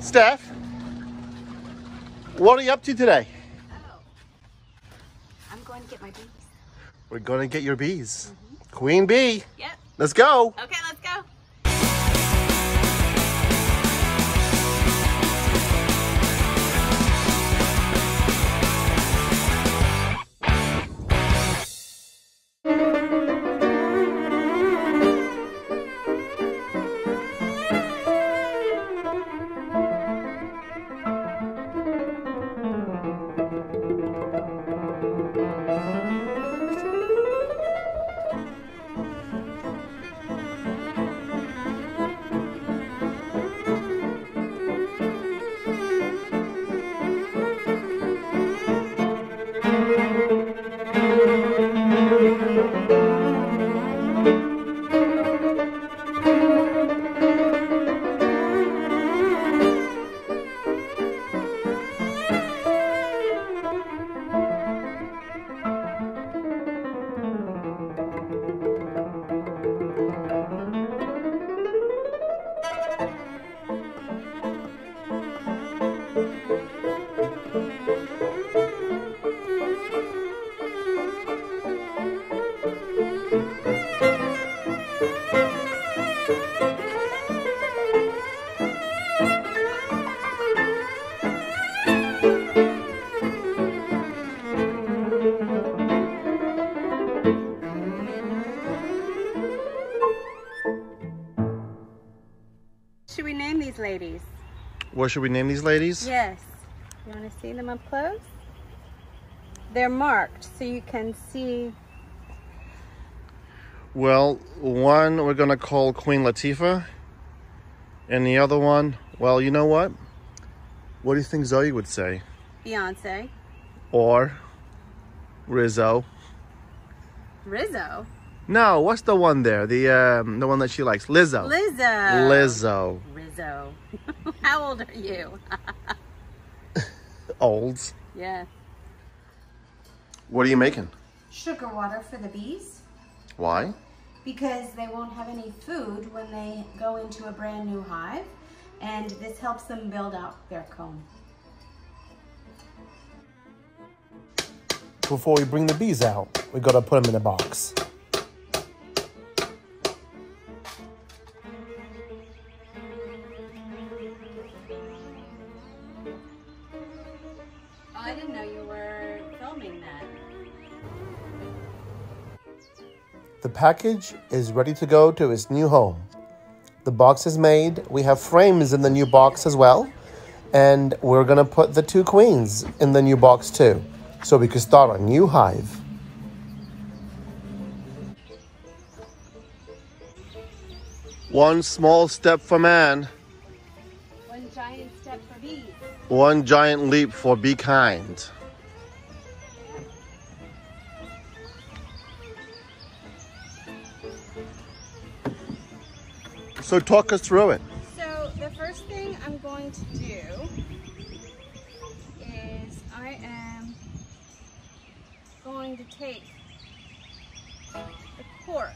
Steph, what are you up to today? Oh, I'm going to get my bees. We're going to get your bees. Queen bee. Yep. Let's go. Okay, let's go. Should we name these ladies? What should we name these ladies? Yes. You want to see them up close? They're marked so you can see. Well, one we're going to call Queen Latifah. And the other one, well, you know what? What do you think Zoe would say? Beyonce. Or Rizzo. Rizzo? No, what's the one there? The one that she likes. Lizzo. Lizzo. Lizzo. Rizzo. How old are you? Old. Yeah. What are you making? Sugar water for the bees, Why? because they won't have any food when they go into a brand new hive, and this helps them build out their comb. Before we bring the bees out, we gotta put them in a box. Oh, I didn't know you were filming that. The package is ready to go to its new home. The box is made. We have frames in the new box as well. And we're gonna put the two queens in the new box too, so we can start a new hive. One small step for man, One giant step for bees. one giant leap for be kind. So talk us through it. So the first thing I'm going to do is I am going to take the cork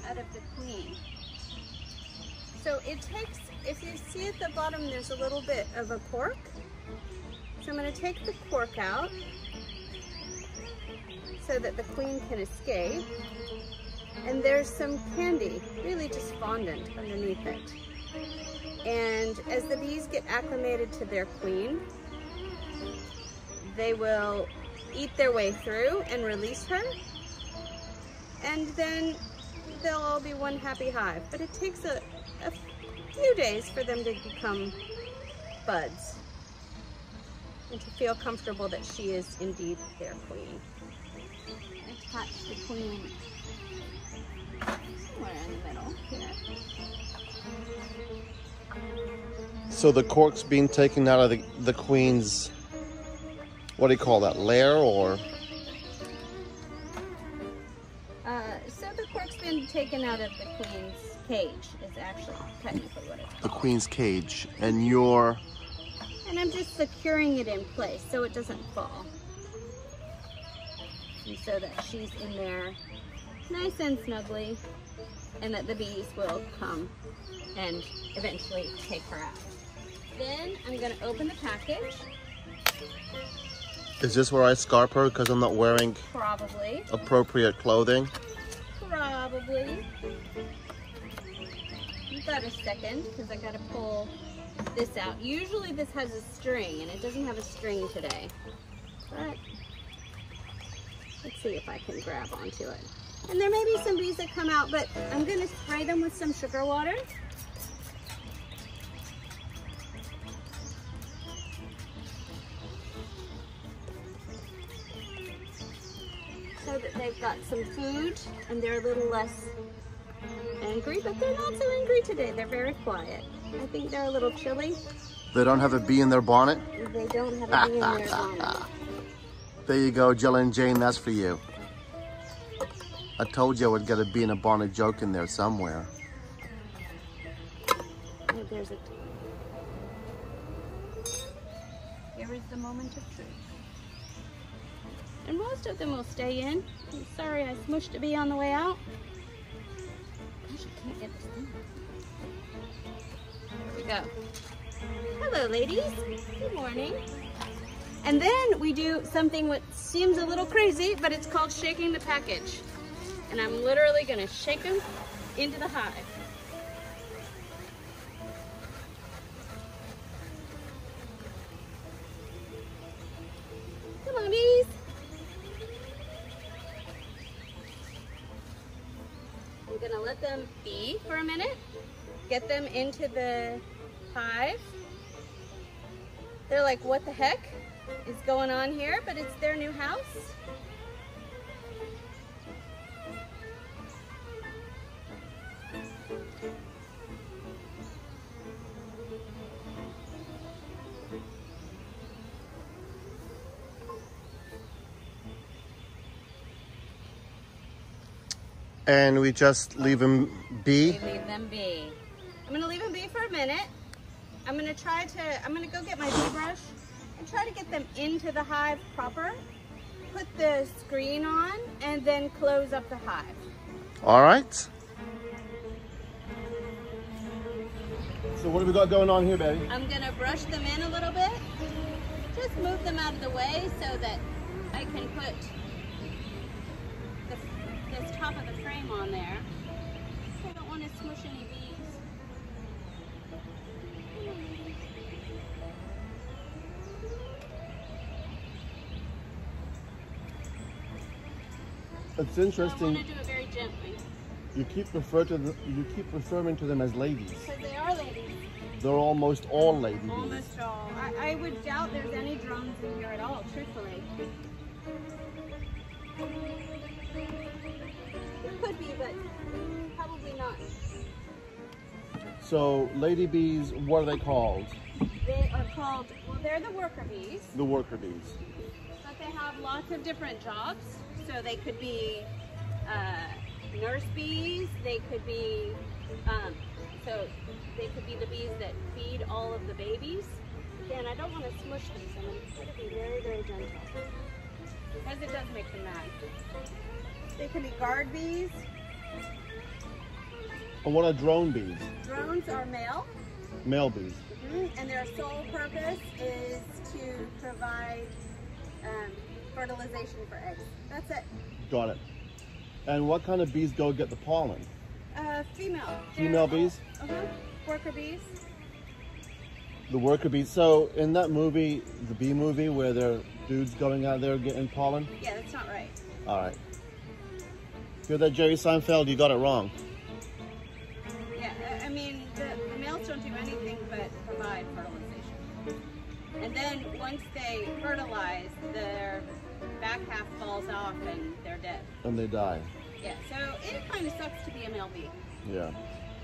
out of the queen. So it takes, if you see at the bottom there's a little bit of a cork. So I'm going to take the cork out so that the queen can escape. And there's some candy, really just fondant underneath it. And as the bees get acclimated to their queen, they will eat their way through and release her. And then they'll all be one happy hive. But it takes a few days for them to become buds and to feel comfortable that she is indeed their queen. Attach the queen somewhere in the middle here. So the cork's being taken out of the queen's, what do you call that, lair or? So the cork's been taken out of the queen's cage is actually technically what it's called. The queen's cage, and you're? And I'm just securing it in place so it doesn't fall. And so that she's in there nice and snugly, and that the bees will come and eventually take her out. Then I'm gonna open the package. Is this where I scarp her because I'm not wearing Probably. appropriate clothing? Probably. You've got a second because I gotta pull this out. Usually this has a string and it doesn't have a string today. But let's see if I can grab onto it. And there may be some bees that come out, but I'm gonna spray them with some sugar water. So that they've got some food and they're a little less angry, but they're not so angry today. They're very quiet. I think they're a little chilly. They don't have a bee in their bonnet? They don't have a bee in their bonnet. There you go, Jill and Jane, that's for you. I told you I would get a bee in a bonnet joke in there somewhere. Oh, there's a... Here is the moment of truth. And most of them will stay in. I'm sorry I smushed a bee on the way out. Gosh, I can't get this thing. There we go. Hello, ladies. Good morning. And then we do something that seems a little crazy, but it's called shaking the package. And I'm literally gonna shake them into the hive. Come on, bees. I'm gonna let them be for a minute, get them into the hive. They're like, what the heck is going on here? But it's their new house. And we just leave them be? We leave them be. I'm gonna leave them be for a minute. I'm gonna go get my bee brush and try to get them into the hive proper. Put the screen on and then close up the hive. All right. So what have we got going on here, baby? I'm gonna brush them in a little bit. Just move them out of the way so that I can put this top of the frame on there. I don't want to smush any bees. It's So I interesting. want to do it very gently. You keep referring to them as ladies. Because they are ladies. They're almost all lady bees. Almost all. I would doubt there's any drones in here at all, truthfully. There could be, but probably not. So lady bees, what are they called? They are called, well, they're the worker bees, The worker bees. but they have lots of different jobs. So they could be nurse bees, they could be, they could be the bees that feed all of the babies. Again, I don't want to smush them, so I'm going to try to be very, very gentle. Because it does make them mad. They can be guard bees. And what are drone bees? Drones are male. Male bees. And their sole purpose is to provide fertilization for eggs. That's it. Got it. And what kind of bees go get the pollen? Female. Female bees? Worker bees. The worker bees. So in that movie, the bee movie, where they're dudes going out there getting pollen? Yeah, that's not right. All right. Hear that, Jerry Seinfeld? You got it wrong. Yeah, I mean, the males don't do anything but provide fertilization. And then once they fertilize, their back half falls off and they're dead. And they die. Yeah, so it kind of sucks to be a male bee. Yeah.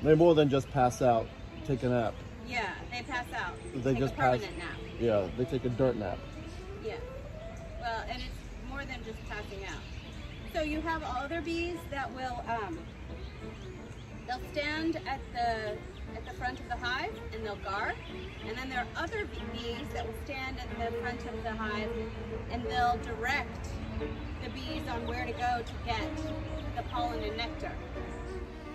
They more than just pass out, take a nap. Yeah, they pass out. They Take just a permanent nap. Yeah, they take a dirt nap. Yeah. Well, and it's more than just passing out. So you have other bees that will, they'll stand at the front of the hive and they'll guard. And then there are other bees that will stand at the front of the hive and they'll direct the bees on where to go to get the pollen and nectar.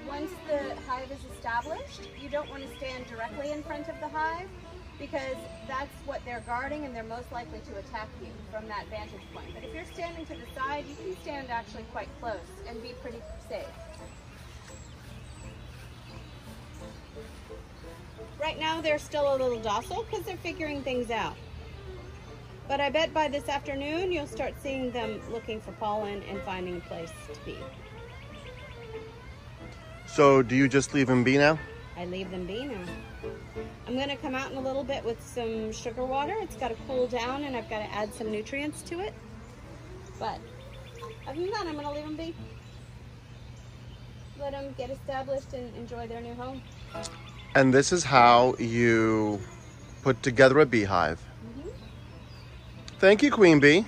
Once the hive is established, you don't want to stand directly in front of the hive because that's what they're guarding and they're most likely to attack you from that vantage point. But if you're standing to the side, you can stand actually quite close and be pretty safe. Right now they're still a little docile because they're figuring things out. But I bet by this afternoon you'll start seeing them looking for pollen and finding a place to be. So do you just leave them be now? I leave them be now. I'm going to come out in a little bit with some sugar water. It's got to cool down and I've got to add some nutrients to it. But other than that, I'm going to leave them be. Let them get established and enjoy their new home. And this is how you put together a beehive. Thank you, Queen Bee.